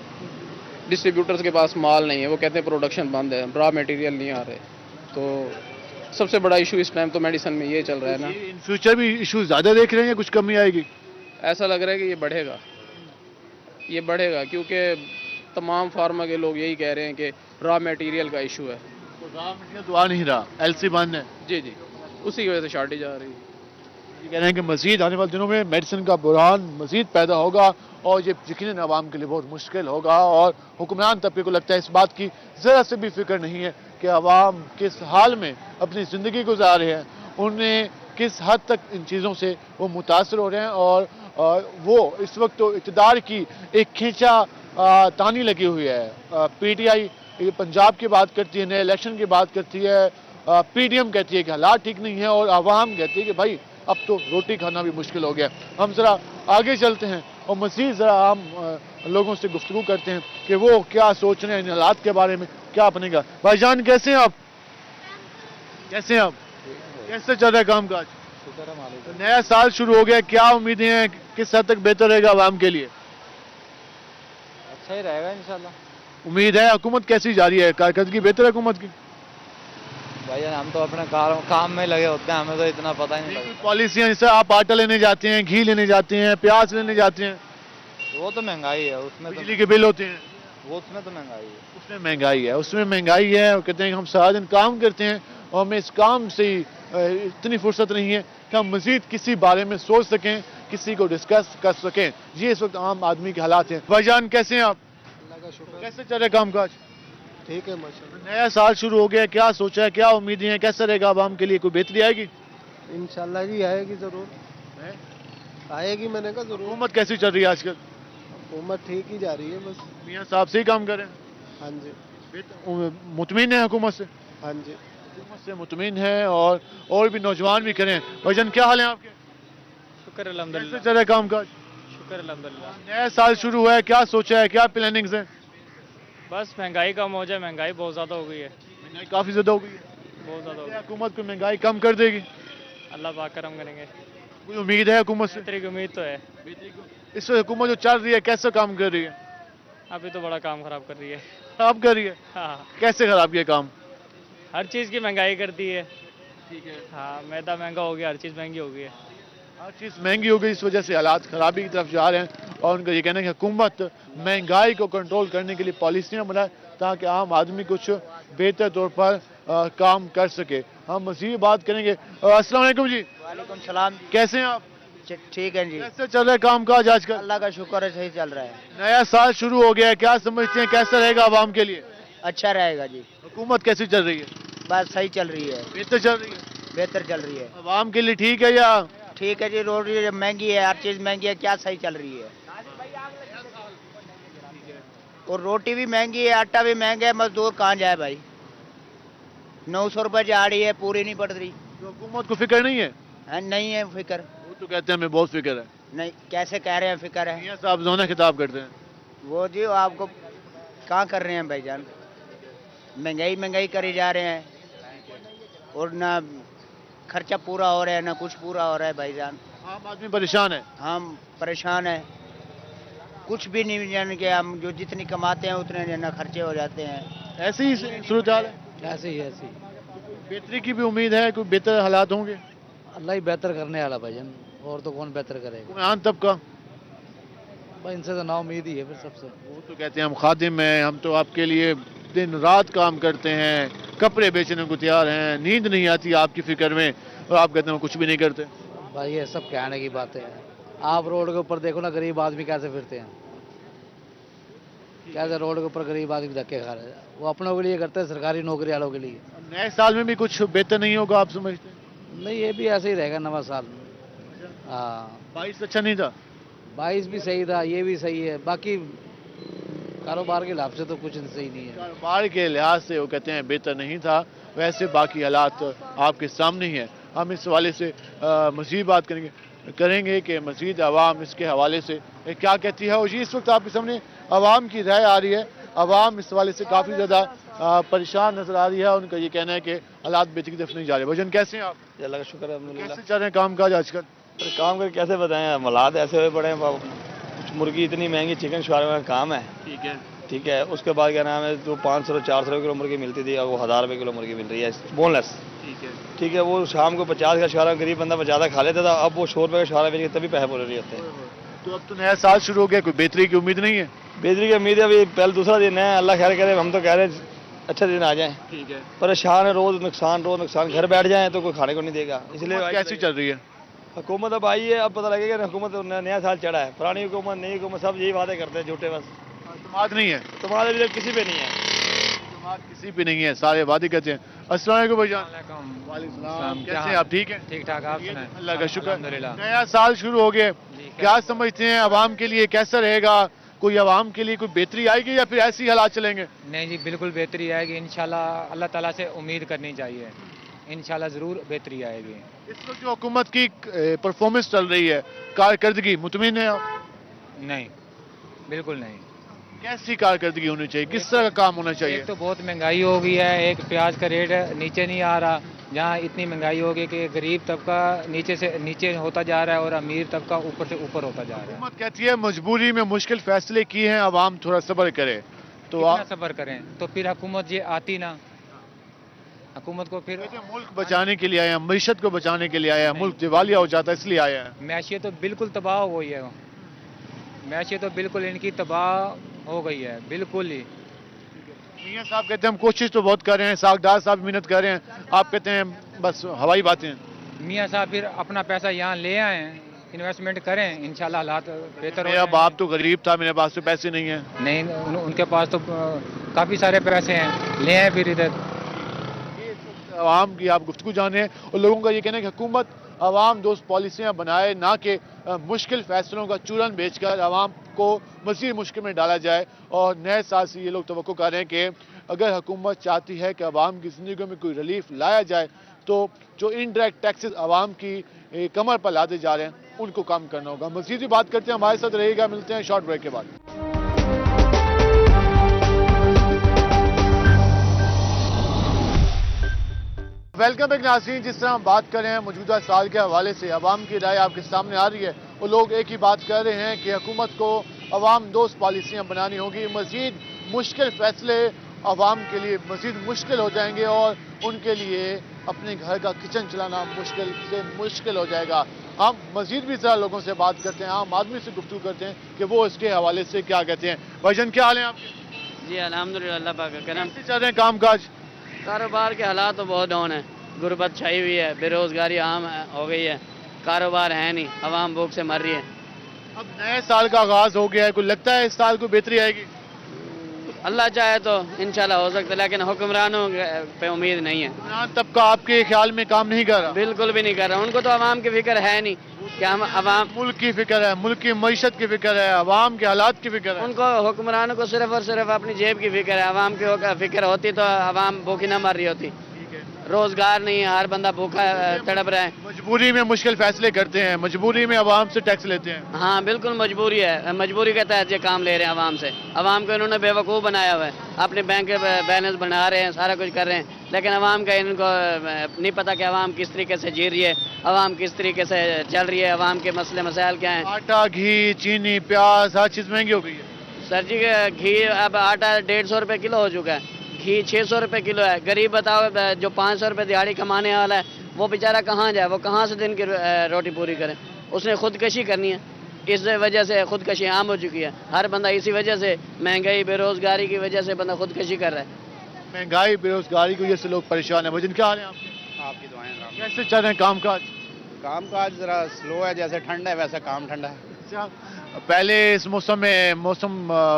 ڈسٹریبیوٹرز کے پاس مال نہیں ہے، وہ کہتے ہیں پروڈکشن بند ہے، را میٹیریل نہیں آ رہے، تو सबसे बड़ा इशू इस टाइम तो मेडिसिन में ये चल रहा है ना। इन फ्यूचर भी इशू ज़्यादा देख रहे हैं या कुछ कमी आएगी? ऐसा लग रहा है कि ये बढ़ेगा क्योंकि तमाम फार्मा के लोग यही कह रहे हैं कि रॉ मटेरियल का इशू है। तो आ नहीं रहा, एलसी बंद है। जी जी, उसी की वजह से शॉर्टेज आ रही है। ये कह रहे हैं कि मजीद आने वाले दिनों में मेडिसिन का बुरहान मजीद पैदा होगा और ये यकीनन आवाम के लिए बहुत मुश्किल होगा। और हुक्मरान तबके को लगता है इस बात की ज़रा से भी फिक्र नहीं है कि आवाम किस हाल में अपनी ज़िंदगी गुजार रहे हैं, उन्हें किस हद तक इन चीज़ों से वो मुतासर हो रहे हैं। और वो इस वक्त तो इक़्तिदार की एक खींचा तानी लगी हुई है। PTI पंजाब की बात करती है, नए इलेक्शन की बात करती है, PDM कहती है कि हालात ठीक नहीं है और आवाम कहती है कि भाई अब तो रोटी खाना भी मुश्किल हो गया। हम ज़रा आगे चलते हैं और मज़ीद ज़रा आम लोगों से गुफ्तगू करते हैं कि वो क्या सोच रहे हैं इन हालात के बारे में, क्या बनेगा। भाईजान कैसे हैं आप? कैसे हैं आप? कैसे चल रहा है काम काज? नया साल शुरू हो गया, क्या उम्मीदें हैं, किस हद तक बेहतर रहेगा आवाम के लिए? अच्छा ही रहेगा इंशाल्लाह। उम्मीद है। हुकूमत कैसी जा रही है, कारकर्दगी बेहतर है हुकूमत की? भाई हम तो अपने काम में लगे होते हैं, हमें तो इतना पता ही नहीं लगता। पॉलिसियां जैसे आप आटा लेने जाते हैं, घी लेने जाते हैं, प्याज लेने जाते हैं, वो तो महंगाई है उसमें, बिजली के बिल होते हैं, वो उसमें तो महंगाई है। उसमें महंगाई है, उसमें महंगाई है। और कहते हैं कि हम सारा दिन काम करते हैं और हमें इस काम से इतनी फुर्सत नहीं है कि हम मजीद किसी बारे में सोच सकें, किसी को डिस्कस कर सकें। ये इस वक्त आम आदमी के हालात हैं। भाईजान कैसे हैं आप? अल्लाह का शुक्र। कैसे चल रहा है काम काज? ठीक है माशाल्लाह। नया साल शुरू हो गया, क्या सोचा है, क्या उम्मीदें हैं, कैसा रहेगा आवाम के लिए, कोई बेहतरी आएगी? इंशाल्लाह जी आएगी ज़रूर, आएगी। मैंने कहा ज़रूर। हुकूमत कैसी चल रही है आजकल? हुकूमत ठीक ही जा रही है बस। मियाँ साहब से ही काम करें? हाँ जी, मुतमिन है हुकूमत से? हाँ जी, हुकूमत से मुतमिन है। और भी नौजवान भी करें। भाईजान क्या हाल है आपके? शुक्र कैसे अल्हम्दुलिल्लाह। चल रहा है काम काज? शुक्र अल्हम्दुलिल्लाह। नया साल शुरू हुआ है, क्या सोचा है, क्या प्लानिंग्स हैं? बस महंगाई कम हो जाए, महंगाई बहुत ज़्यादा हो गई है, महंगाई काफ़ी ज़्यादा हो गई है। बहुत ज़्यादा हो क्या हुकूमत को महंगाई कम कर देगी? गई। अल्लाह पाक करम करेंगे, कोई उम्मीद है हुकूमत से? बेहतरी की उम्मीद तो है। इस वक्त हुकूमत जो चल रही है कैसे काम कर रही है? अभी तो बड़ा काम खराब कर रही है। खराब कर रही है? हाँ, कैसे खराब किया काम? हर चीज़ की महंगाई करती है। ठीक है। हाँ, मैदा महंगा हो गया, हर चीज़ महंगी हो गई है। हर चीज़ महंगी हो गई, इस वजह से हालात खराबी की तरफ जा रहे हैं। और उनका ये कहना है कि हुकूमत महंगाई को कंट्रोल करने के लिए पॉलिसियाँ बनाए ताकि आम आदमी कुछ बेहतर तौर पर काम कर सके। हम मज़ीद बात करेंगे। अस्सलाम वालेकुम जी। वालेकुम सलाम। कैसे हैं आप? ठीक है जी, कैसे चल रहा है काम काज आजकल? अल्लाह का शुक्र है, सही चल रहा है। नया साल शुरू हो गया है, क्या समझते हैं कैसा रहेगा आवाम के लिए? अच्छा रहेगा जी। हुकूमत कैसी चल रही है? बस सही चल रही है, बेहतर चल रही है? बेहतर चल रही है। आवाम के लिए ठीक है या? ठीक है जी, रोटी महंगी है, हर चीज़ महंगी है, क्या सही चल रही है। और रोटी भी महंगी है, आटा भी महंगा है, मजदूर कहाँ जाए भाई। 900 रुपये दिहाड़ी है, पूरी नहीं पड़ रही। तो हुकूमत को फिक्र नहीं है? नहीं है फिक्र। वो तो कहते हैं हमें बहुत फिक्र है। नहीं, कैसे कह रहे हैं फिक्र है? मियां साहब जोना खिताब करते हैं। वो जी आपको कहाँ कर रहे हैं भाईजान, महंगाई करी जा रहे हैं और ना खर्चा पूरा हो रहा है, ना कुछ पूरा हो रहा है भाईजान। आम आदमी परेशान है। हम परेशान हैं, कुछ भी नहीं जान के हम जो जितनी कमाते हैं उतने ना खर्चे हो जाते हैं। ऐसे ही सूरत हाल है? ऐसे ही ऐसे ही। बेहतरी की भी उम्मीद है, कोई बेहतर हालात होंगे? अल्लाह ही बेहतर करने वाला भाईजान, और तो कौन बेहतर करेगा। हुक्मरान तबका भाई इनसे तो ना उम्मीद ही है फिर सबसे। वो तो कहते हैं हम खादिम हैं, हम तो आपके लिए दिन रात काम करते हैं, कपड़े बेचने को तैयार हैं, नींद नहीं आती आपकी फिक्र में, और आप कहते हैं कुछ भी नहीं करते। भाई ये सब कहने की बातें हैं। आप रोड के ऊपर देखो ना, गरीब आदमी कैसे फिरते हैं, कैसे रोड के ऊपर गरीब आदमी धक्के खा रहे हैं। वो अपनों के लिए करते हैं, सरकारी नौकरी वालों के लिए। नए साल में भी कुछ बेहतर नहीं होगा आप समझते हैं? नहीं, ये भी ऐसे ही रहेगा नवा साल। हाँ, 22 अच्छा नहीं था? 22 भी सही था, ये भी सही है। बाकी कारोबार के लिहाज से तो कुछ सही नहीं है। कारोबार के लिहाज से वो कहते हैं बेहतर नहीं था, वैसे बाकी हालात आपके सामने ही हैं। हम इस हवाले से मज़ीद बात करेंगे कि मज़ीद आवाम इसके हवाले से क्या कहती है। और जी इस वक्त आपके सामने आवाम की राय आ रही है। आवाम इस हवाले से काफ़ी ज़्यादा परेशान नजर आ रही है। उनका ये कहना है कि हालात बेहतरी की तरफ नहीं जा रहे। भजन कैसे हैं आप? अल्लाह का शुक्र है, कैसे चल रहे हैं काम काज आजकल? काम कर कैसे बताएं, हालात ऐसे हुए पड़े हैं। कुछ मुर्गी इतनी महंगी, चिकन शवारमा का काम है। ठीक है, उसके बाद क्या नाम है, जो 500-400 किलो मुर्गी मिलती थी, अब वो 1000 रुपये किलो मुर्गी मिल रही है, बोनलेस। ٹھیک ہے, وہ شام کو 50 کا شعرہ غریب بندہ زیادہ کھا لیتا تھا, اب وہ 100 روپے کا شعرہ بیچ کے تبھی پیسے پورے نہیں ہوتے. تو اب تو نیا سال شروع ہو گیا, کوئی بہتری کی امید نہیں ہے؟ بہتری کی امید ہے, ابھی پہلے دوسرا دن ہے, اللہ خیر کرے, ہم تو کہہ رہے ہیں اچھے دن آ جائیں. پریشان ہے, روز نقصان, گھر بیٹھ جائیں تو کوئی کھانے کو نہیں دے گا. اس لیے کیسی چل رہی ہے حکومت اب آئی ہے, اب پتہ لگے گا حکومت نیا سال چڑھا ہے. پرانی حکومت نئی حکومت سب یہی وعدے کرتے ہیں جھوٹے, بس اعتماد نہیں ہے, تمہارے لیے کسی پہ نہیں ہے, اعتماد کسی پہ نہیں ہے, سارے وعدے کرتے ہیں. السلام علیکم بھائی جان. وعلیکم السلام, کیسے ہیں آپ؟ ٹھیک ہیں؟ ٹھیک ٹھاک, آپ اللہ کا شکر. نیا سال شروع ہو گیا, کیا سمجھتے ہیں عوام کے لیے کیسا رہے گا؟ کوئی عوام کے لیے کوئی بہتری آئے گی یا پھر ایسے ہی حالات چلیں گے؟ نہیں جی, بالکل بہتری آئے گی انشاءاللہ. اللہ تعالیٰ سے امید کرنی چاہیے, انشاءاللہ ضرور بہتری آئے گی. اس وقت جو حکومت کی پرفارمنس چل رہی ہے, کارکردگی, مطمئن ہے آپ؟ نہیں, بالکل نہیں. کیسی کارکردگی ہونی چاہیے, کس طرح کا کام ہونا چاہیے؟ ایک تو بہت مہنگائی ہو گئی ہے, ایک پیاز کا ریٹ نیچے نہیں آ رہا, جہاں اتنی مہنگائی ہو گئی کہ غریب طبقہ نیچے سے نیچے ہوتا جا رہا ہے اور امیر طبقہ اوپر سے اوپر ہوتا جا رہا ہے. حکومت کہتی ہے مجبوری میں مشکل فیصلے کیے ہیں, عوام تھوڑا صبر کرے. تو کتنا صبر کریں, تو پھر حکومت یہ آتی نا, حکومت کو پھر ملک بچانے کے لیے آیا ہیں, معیشت کو بچانے کے لیے آیا ہیں, ملک دیوالیہ ہو جاتا ہے اس لیے آیا ہے. معیشت تو بالکل تباہ ہو گئی ہے, معیشت تو بالکل ان کی تباہ ہو گئی ہے, بالکل ہی. میاں صاحب کہتے ہیں ہم کوشش تو بہت کر رہے ہیں, ساکھدار صاحب محنت کر رہے ہیں, آپ کہتے ہیں بس ہوائی باتیں. میاں صاحب پھر اپنا پیسہ یہاں لے آئیں, انویسٹمنٹ کریں, انشاءاللہ حالات بہتر ہو. میرا باپ تو غریب تھا, میرے پاس تو پیسے نہیں ہیں. نہیں, ان کے پاس تو کافی سارے پیسے ہیں, لے آئیں پھر ادھر. عوام کی آپ گفتگو جانے ہیں, اور لوگوں کا یہ کہنا ہے کہ حکومت عوام دوست پالیسیاں بنائے, نہ کہ مشکل فیصلوں کا چورن بیچ کر عوام کو مزید مشکل میں ڈالا جائے. اور نئے سال سے یہ لوگ توقع کر رہے ہیں کہ اگر حکومت چاہتی ہے کہ عوام کی زندگیوں میں کوئی ریلیف لایا جائے تو جو انڈائریکٹ ٹیکسز عوام کی کمر پر لاتے جا رہے ہیں ان کو کم کرنا ہوگا. مزید بھی بات کرتے ہیں, ہمارے ساتھ رہے گا, ملتے ہیں شارٹ بریک کے بعد. ویلکم بیک ناظرین. جس طرح ہم بات کر رہے ہیں موجودہ سال کے حوالے سے, عوام کی رائے آپ کے سامنے آ رہی ہے, اور لوگ ایک ہی بات کر رہے ہیں کہ حکومت کو عوام دوست پالیسیاں بنانی ہوگی. مزید مشکل فیصلے عوام کے لیے مزید مشکل ہو جائیں گے, اور ان کے لیے اپنے گھر کا کچن چلانا مشکل سے مشکل ہو جائے گا. ہم مزید بھی ذرا لوگوں سے بات کرتے ہیں, عام آدمی سے گفتگو کرتے ہیں کہ وہ اس کے حوالے سے کیا کہتے ہیں. بھائی جان کیا حال ہیں آپ کے؟ جی الحمدللہ, اللہ پاک کا کرم. کیسے چل رہے ہیں کام کاج؟ کاروبار کے حالات تو بہت ڈاؤن ہیں, غربت چھائی ہوئی ہے, بے روزگاری عام ہو گئی ہے, کاروبار ہے نہیں, عوام بھوک سے مر رہی ہے. اب نئے سال کا آغاز ہو گیا ہے, کوئی لگتا ہے اس سال کو بہتری آئے گی؟ اللہ چاہے تو انشاءاللہ ہو سکتا ہے, لیکن حکمرانوں پہ امید نہیں ہے. حکمران طبقہ آپ کے خیال میں کام نہیں کر رہا؟ بالکل بھی نہیں کر رہا, ان کو تو عوام کی فکر ہے نہیں کہ ہم عوام, ملک کی فکر ہے, ملک کی معیشت کی فکر ہے, عوام کے حالات کی فکر ہے. ان کو حکمرانوں کو صرف اور صرف اپنی جیب کی فکر ہے. عوام کی فکر ہوتی تو عوام بھوکی نہ مر رہی ہوتی. روزگار نہیں ہے, ہر بندہ بھوکا تڑپ رہا ہے. مجبوری میں مشکل فیصلے کرتے ہیں, مجبوری میں عوام سے ٹیکس لیتے ہیں. ہاں بالکل مجبوری ہے, مجبوری کے تحت یہ کام لے رہے ہیں عوام سے. عوام کو انہوں نے بے وقوف بنایا ہوا ہے, اپنے بینک بیلنس بنا رہے ہیں, سارا کچھ کر رہے ہیں, لیکن عوام کا ان کو نہیں پتا کہ عوام کس طریقے سے جی رہی ہے, عوام کس طریقے سے چل رہی ہے, عوام کے مسئلے مسائل کیا ہیں. آٹا, گھی, چینی, پیاز, ہر چیز مہنگی ہو گئی ہے. سر جی گھی اب آٹا 150 روپے کلو ہو چکا ہے, گھی 600 روپے کلو ہے. غریب بتاؤ جو 500 روپے دیہاڑی کمانے والا ہے وہ بیچارہ کہاں جائے, وہ کہاں سے دن کی روٹی پوری کرے. اس نے خودکشی کرنی ہے, اس وجہ سے خودکشی عام ہو چکی ہے. ہر بندہ اسی وجہ سے, مہنگائی بے روزگاری کی وجہ سے بندہ خودکشی کر رہا ہے. مہنگائی بے روزگاری کی وجہ سے لوگ پریشان ہیں. وجن کیا حال ہے آپ کے؟ آپ کی دعائیں. کیسے چل رہے ہیں کام کاج؟ کام کاج ذرا سلو ہے, جیسے ٹھنڈ ہے ویسے کام ٹھنڈا ہے. پہلے اس موسم میں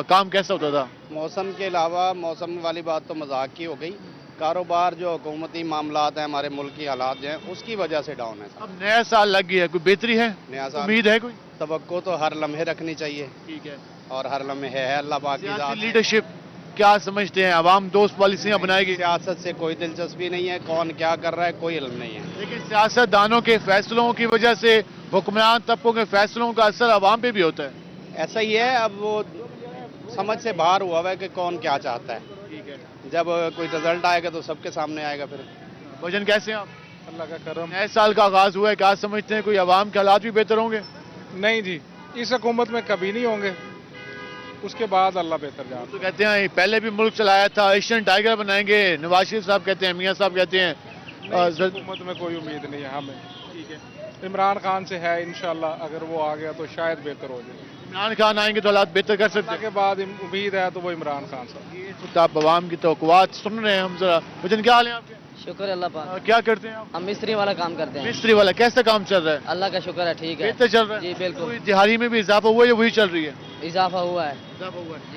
کام کیسا ہوتا تھا؟ موسم کے علاوہ موسم والی بات تو مذاق کی ہو گئی. کاروبار جو حکومتی معاملات ہیں, ہمارے ملک کی حالات جو ہیں, اس کی وجہ سے ڈاؤن ہے. اب نیا سال لگ گیا ہے, کوئی بہتری ہے, نیا سال امید ہے کوئی؟ توقع تو ہر لمحے رکھنی چاہیے. ٹھیک ہے, اور ہر لمحے ہے اللہ پاک کی ذات. لیڈرشپ کیا سمجھتے ہیں, عوام دوست پالیسیاں بنائے گی؟ سیاست سے کوئی دلچسپی نہیں ہے, کون کیا کر رہا ہے کوئی علم نہیں ہے. لیکن سیاست دانوں کے فیصلوں کی وجہ سے حکمران طبقوں کے فیصلوں کا اثر عوام پہ بھی ہوتا ہے. ایسا ہی ہے, اب وہ سمجھ سے باہر ہوا ہے کہ کون کیا چاہتا ہے. جب کوئی رزلٹ آئے گا تو سب کے سامنے آئے گا. پھر بھجن کیسے ہیں آپ؟ اللہ کا کرم. نئے سال کا آغاز ہوا ہے, کیا سمجھتے ہیں کوئی عوام کے حالات بھی بہتر ہوں گے؟ نہیں جی, اس حکومت میں کبھی نہیں ہوں گے, اس کے بعد اللہ بہتر جانتا. تو کہتے ہیں پہلے بھی ملک چلایا تھا, ایشین ٹائیگر بنائیں گے, نواز شریف صاحب کہتے ہیں, میاں صاحب کہتے ہیں, इस हुकूमत में कोई उम्मीद नहीं है हमें। ठीक है, इमरान खान से है इंशाल्लाह, अगर वो आ गया तो शायद बेहतर हो जाए। इमरान खान आएंगे तो हालात बेहतर कर सकते हैं। के बाद उम्मीद है तो वो इमरान खान साहब। इस वक्त आप अवाम की तवक्कुआत सुन रहे हैं हम जरा। भजन क्या हाल है आपके? शुक्र अल्लाह पाक। क्या करते हैं आप? हम मिस्त्री वाला काम करते हैं। मिस्त्री वाला कैसा काम चल रहा है? अल्लाह का शुक्र है, ठीक है, बेहतर चल रहा है? जी बिल्कुल। कोई दिहाड़ी में भी इजाफा हुआ है या वही चल रही है? इजाफा हुआ है।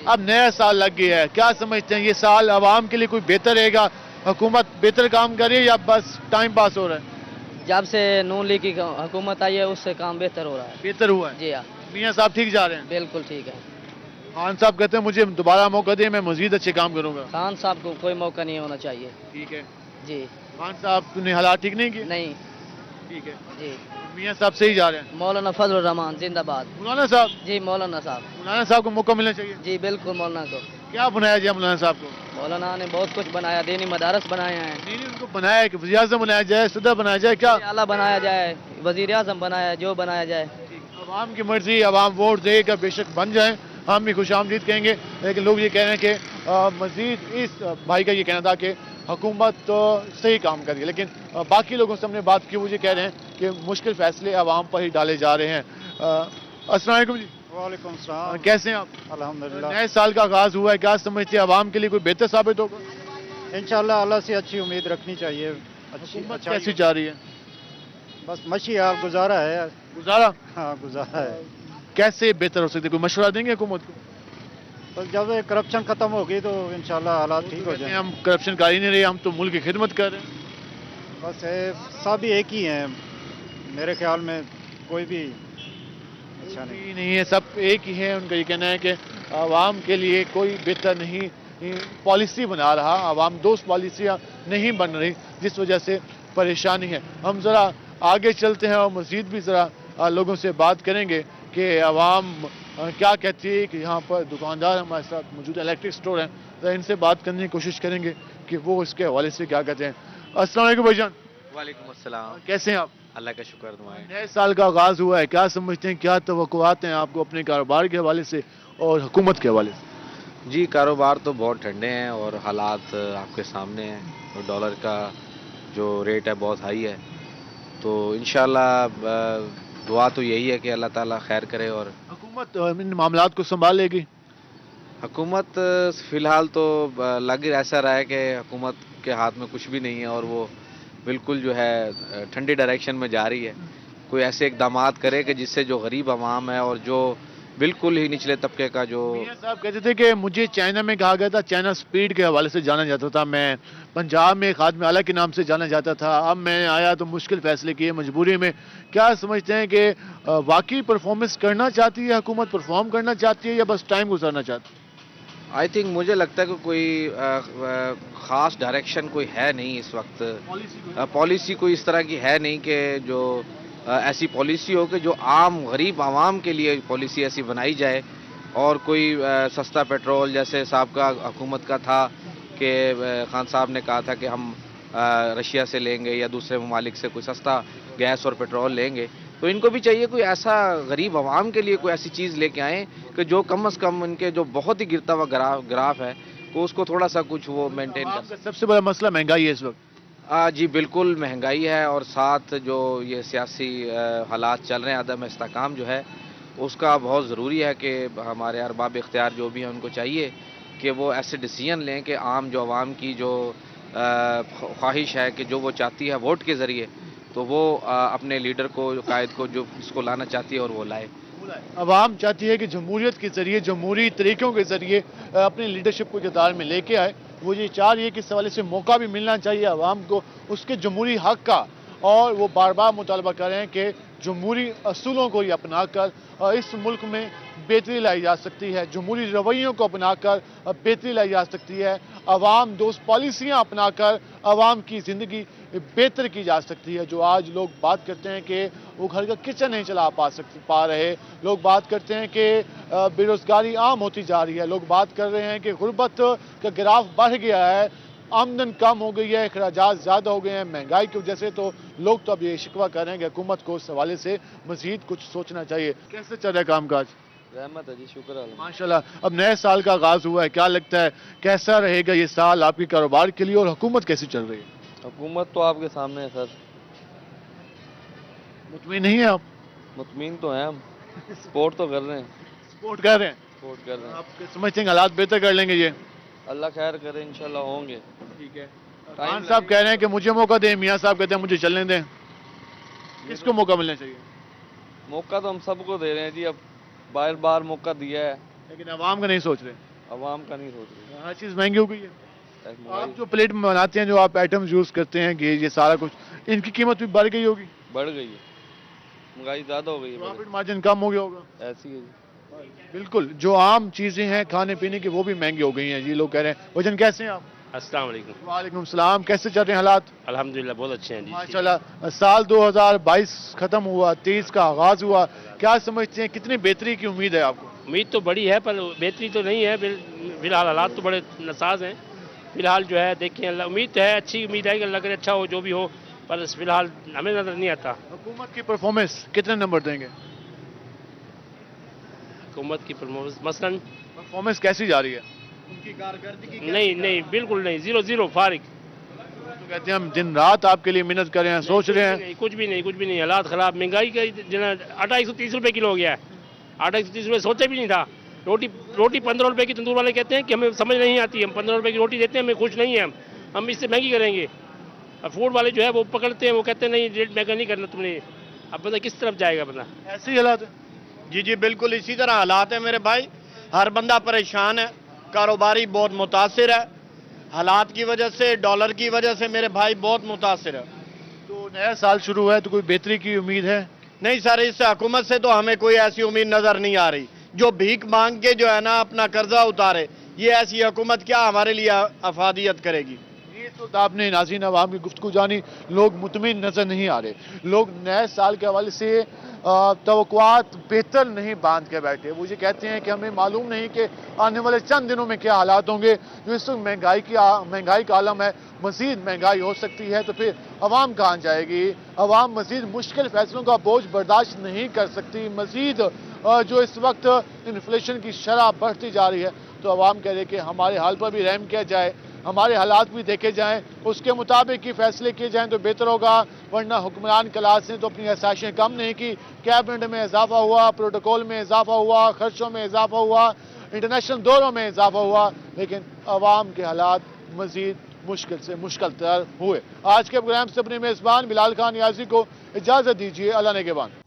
अब नया साल लग गया है, क्या समझते हैं ये साल आवाम के लिए कोई बेहतर रहेगा? हुकूमत बेहतर काम कर रही है या बस टाइम पास हो रहा है? जब से नून लीग की हुकूमत आई है उससे काम बेहतर हो रहा है। बेहतर हुआ है? जी हाँ, मियाँ साहब ठीक जा रहे हैं? बिल्कुल ठीक है। खान साहब कहते हैं मुझे दोबारा मौका दे, मैं मजीद अच्छे काम करूंगा। खान साहब को कोई मौका नहीं होना चाहिए। ठीक है जी। खान साहब ने हालात ठीक नहीं किए? नहीं। ठीक है जी। मियाँ साहब सही जा रहे हैं? मौलाना फजल रहमान जिंदाबाद। मौलाना साहब? जी मौलाना साहब। मौलाना साहब को मौका मिलना चाहिए। जी बिल्कुल, मौलाना को। क्या बनाया जाए मौलाना साहब को? मौलाना ने बहुत कुछ बनाया, दीनी मदारस बनाए हैं। नहीं, उनको बनाया है कि वज़ीर आज़म बनाया जाए, सदर बनाया जाए, क्या आला बनाया जाए, वजीर आजम बनाया, जो बनाया जाए। आवाम की मर्जी, आवाम वोट देगा, बेशक बन जाए, हम भी खुश आमदीद कहेंगे। लेकिन लोग ये कह रहे हैं कि मजीद इस भाई का ये कहना था कि हुकूमत तो सही काम कर रही है, लेकिन बाकी लोगों से हमने बात की, वो ये कह रहे हैं कि मुश्किल फैसले आवाम पर ही डाले जा रहे हैं। अस्सलाम वालेकुम जी। वालेकुम सलाम। कैसे हैं आप? अल्हम्दुलिल्लाह। नए साल का आगाज हुआ है, क्या समझते हैं आवाम के लिए कोई बेहतर साबित होगा? इंशाल्लाह अल्लाह से अच्छी उम्मीद रखनी चाहिए। हुकूमत कैसी जा रही है? बस मशी आप गुजारा है। गुजारा? हाँ गुजारा है। कैसे बेहतर हो सकते, कोई मशवरा देंगे हुकूमत को? बस जब करप्शन खत्म होगी तो इंशाल्लाह हालात ठीक हो जाएंगे। हम करप्शन कर ही नहीं रहे, हम तो मुल्क की खिदमत कर रहे हैं। बस सब एक ही हैं मेरे ख्याल में, कोई भी अच्छा नहीं है, सब एक ही है। उनका ये कहना है कि आवाम के लिए कोई बेहतर नहीं पॉलिसी बना रहा, आवाम दोस्त पॉलिसियाँ नहीं बन रही, जिस वजह से परेशानी है। हम ज़रा आगे चलते हैं और मज़ीद भी ज़रा लोगों से बात करेंगे कि आवाम क्या कहती है। कि यहाँ पर दुकानदार हमारे साथ मौजूद इलेक्ट्रिक स्टोर हैं, तो इनसे बात करने की कोशिश करेंगे कि वो इसके हवाले से क्या कहते हैं। अस्सलाम वालेकुम भाईजान। वालेकुम अस्सलाम। कैसे हैं आप? अल्लाह का शुक्र, दुआएं। नए साल का आगाज़ हुआ है, क्या समझते हैं, क्या तवक्कुआत हैं आपको अपने कारोबार के हवाले से और हुकूमत के हवाले से? जी कारोबार तो बहुत ठंडे हैं और हालात आपके सामने हैं, और डॉलर का जो रेट है बहुत हाई है, तो इंशाल्लाह दुआ तो यही है कि अल्लाह ताला खैर करे। और हुकूमत इन मामलात को संभाल लेगी? हुकूमत फ़िलहाल तो लग ऐसा रहा है कि हुकूमत के हाथ में कुछ भी नहीं है, और वो बिल्कुल जो है ठंडी डायरेक्शन में जा रही है। कोई ऐसे इकदामात करे कि जिससे जो गरीब आवाम है और जो बिल्कुल ही निचले तबके का जो साहब कहते थे कि मुझे चाइना में कहा गया था, चाइना स्पीड के हवाले से जाना जाता था, मैं पंजाब में खादम आला के नाम से जाना जाता था, अब मैं आया तो मुश्किल फैसले किए मजबूरी में। क्या समझते हैं कि वाकई परफॉर्मेंस करना चाहती है हुकूमत, परफॉर्म करना चाहती है या बस टाइम गुजारना चाहती है? आई थिंक मुझे लगता है कि कोई ख़ास डायरेक्शन कोई है नहीं इस वक्त। पॉलिसी कोई इस तरह की है नहीं कि जो ऐसी पॉलिसी हो कि जो आम गरीब आवाम के लिए पॉलिसी ऐसी बनाई जाए। और कोई सस्ता पेट्रोल जैसे साहब का हुकूमत का था कि खान साहब ने कहा था कि हम रशिया से लेंगे या दूसरे ममालिक से कोई सस्ता गैस और पेट्रोल लेंगे, तो इनको भी चाहिए कोई ऐसा गरीब आवाम के लिए कोई ऐसी चीज़ लेके आएँ कि जो कम से कम उनके जो बहुत ही गिरता हुआ ग्राफ है तो उसको थोड़ा सा कुछ वो मेंटेन कर। सबसे बड़ा मसला महंगाई है इस वक्त? जी बिल्कुल महंगाई है, और साथ जो ये सियासी हालात चल रहे हैं, अदम इस्तेकाम जो है उसका बहुत ज़रूरी है कि हमारे अरबाब इख्तियार जो भी हैं उनको चाहिए कि वो ऐसे डिसीजन लें कि आम जो आवाम की जो ख्वाहिश है कि जो वो चाहती है वोट के ज़रिए, तो वो अपने लीडर को, कायद को, जो इसको लाना चाहती है और वो लाए। अवाम चाहती है कि जमहूरियत के ज़रिए, जमहूरी तरीक़ों के ज़रिए अपनी लीडरशिप को इक़्तिदार में लेके आए। वो ये चाह रही है कि इस हवाले से मौका भी मिलना चाहिए अवाम को उसके जमहूरी हक़ का, और वो बार बार मुतालबा कर रहे हैं कि जमहूरी असूलों को ही अपना कर इस मुल्क में बेहतरी लाई जा सकती है, जमहूरी रवैयों को अपना कर बेहतरी लाई जा सकती है, अवाम दोस्त पॉलिसियाँ अपना कर अवाम की ज़िंदगी बेहतर की जा सकती है। जो आज लोग बात करते हैं कि वो घर का किचन नहीं चला पा रहे, लोग बात करते हैं कि बेरोज़गारी आम होती जा रही है, लोग बात कर रहे हैं कि गुर्बत का ग्राफ बढ़ गया है, आमदन कम हो गई है, अखराजात ज़्यादा हो गए हैं महंगाई की वजह से। तो लोग तो अब ये शिकवा कर रहे हैं कि हुकूमत को इस हवाले से मज़ीद कुछ सोचना चाहिए। कैसे चल रहा है काम काज? रहमत है जी, शुक्र है माशाल्लाह। अब नए साल का आगाज़ हुआ है, क्या लगता है कैसा रहेगा ये साल आपके कारोबार के लिए और हुकूमत कैसी चल रही है? हुकूमत तो आपके सामने है सर। मुतमिन नहीं है आप? मुतमिन तो हैं हम, सपोर्ट तो कर रहे हैं। सपोर्ट कर रहे हैं? सपोर्ट कर रहे हैं। आप समझते हैं कि हालात बेहतर कर लेंगे ये? अल्लाह खैर करे, इंशाल्लाह होंगे। ठीक है। खान साहब कह रहे हैं कि मुझे मौका दें, मियाँ साहब कहते हैं मुझे चलने दें। किसको मौका मिलना चाहिए? मौका तो हम सबको दे रहे हैं जी, अब बार बार मौका दिया है, लेकिन आवाम का नहीं सोच रहे। अवाम का नहीं सोच रहे। हर चीज़ महंगी हो गई है। महंगाई आप जो प्लेट में बनाते हैं, जो आप आइटम्स यूज़ करते हैं, गेज, ये सारा कुछ, इनकी कीमत भी बढ़ गई होगी? बढ़ गई है, महंगाई ज़्यादा हो गई है, प्रॉफिट मार्जिन कम हो गया होगा। ऐसी है जी। बिल्कुल, जो आम चीज़ें हैं खाने पीने की वो भी महंगी हो गई हैं जी। लोग कह रहे हैं। वजन कैसे हैं आप? अस्सलाम वालेकुम। वालेकुम सलाम। कैसे चल रहे हैं हालात? अल्हम्दुलिल्लाह बहुत अच्छे हैं जी। माशाल्लाह। साल 2022 खत्म हुआ, 23 का आगाज हुआ, क्या समझते हैं कितनी बेहतरी की उम्मीद है आपको? उम्मीद तो बड़ी है पर बेहतरी तो नहीं है। फिलहाल हालात तो बड़े नासाज हैं। फिलहाल जो है देखिए, अल्लाह उम्मीद तो है, अच्छी उम्मीद है कि अल्लाह करे अच्छा हो जो भी हो, पर फिलहाल हमें नजर नहीं आता। हुकूमत की परफॉर्मेंस कितने नंबर देंगे? हुकूमत की मसलन परफॉर्मेंस कैसी जा रही है? नहीं नहीं, बिल्कुल नहीं, 0-0 फारिग। तो कहते हैं हम दिन रात आपके लिए मेहनत कर रहे हैं, सोच रहे हैं। कुछ भी नहीं, कुछ भी नहीं। हालात खराब, महंगाई का आटा 130 रुपए किलो हो गया है। आटा 130 रुपए सोचे भी नहीं था। रोटी 15 रुपए की, तंदूर वाले कहते हैं कि हमें समझ नहीं आती, हम 15 रुपए की रोटी देते हैं, हमें खुश नहीं है, हम इससे महंगी करेंगे। और फूड वाले जो है वो पकड़ते हैं, वो कहते हैं नहीं रेट महंगा नहीं करना तुमने। अब बंदा किस तरफ जाएगा बंदा? ऐसे ही हालात है जी जी, बिल्कुल इसी तरह हालात है मेरे भाई। हर बंदा परेशान है, कारोबारी बहुत मुतासिर है, हालात की वजह से, डॉलर की वजह से मेरे भाई बहुत मुतासिर है। तो नया साल शुरू हुआ है तो कोई बेहतरी की उम्मीद है? नहीं सर, इस हुकूमत से तो हमें कोई ऐसी उम्मीद नजर नहीं आ रही। जो भीख मांग के जो है ना अपना कर्जा उतारे, ये ऐसी हुकूमत क्या हमारे लिए अफादियत करेगी? ये तो आपने नाज़रीन अवाम की गुफ्तगू जानी। लोग मुतमिन नजर नहीं आ रहे। लोग नए साल के हवाले से तवक्कुआत बेहतर नहीं बांध के बैठे। वो ये कहते हैं कि हमें मालूम नहीं कि आने वाले चंद दिनों में क्या हालात होंगे। जो इस वक्त महंगाई का आलम है, मजीद महंगाई हो सकती है तो फिर अवाम कहाँ जाएगी? अवाम मजीद मुश्किल फैसलों का बोझ बर्दाश्त नहीं कर सकती। मजीद जो इस वक्त इन्फ्लेशन की शरह बढ़ती जा रही है, तो अवाम कह रहे कि हमारे हाल पर भी रहम किया जाए, हमारे हालात भी देखे जाएं, उसके मुताबिक ही फैसले किए जाएं तो बेहतर होगा। वरना हुक्मरान क्लास ने तो अपनी आसाइशें कम नहीं की। कैबिनेट में इजाफा हुआ, प्रोटोकॉल में इजाफा हुआ, खर्चों में इजाफा हुआ, इंटरनेशनल दौरों में इजाफा हुआ, लेकिन अवाम के हालात मजीद मुश्किल से मुश्किल तर हुए। आज के प्रोग्राम से अपने मेज़बान बिलाल खान नियाज़ी को इजाज़त दीजिए। अल्लाह नेगहबान।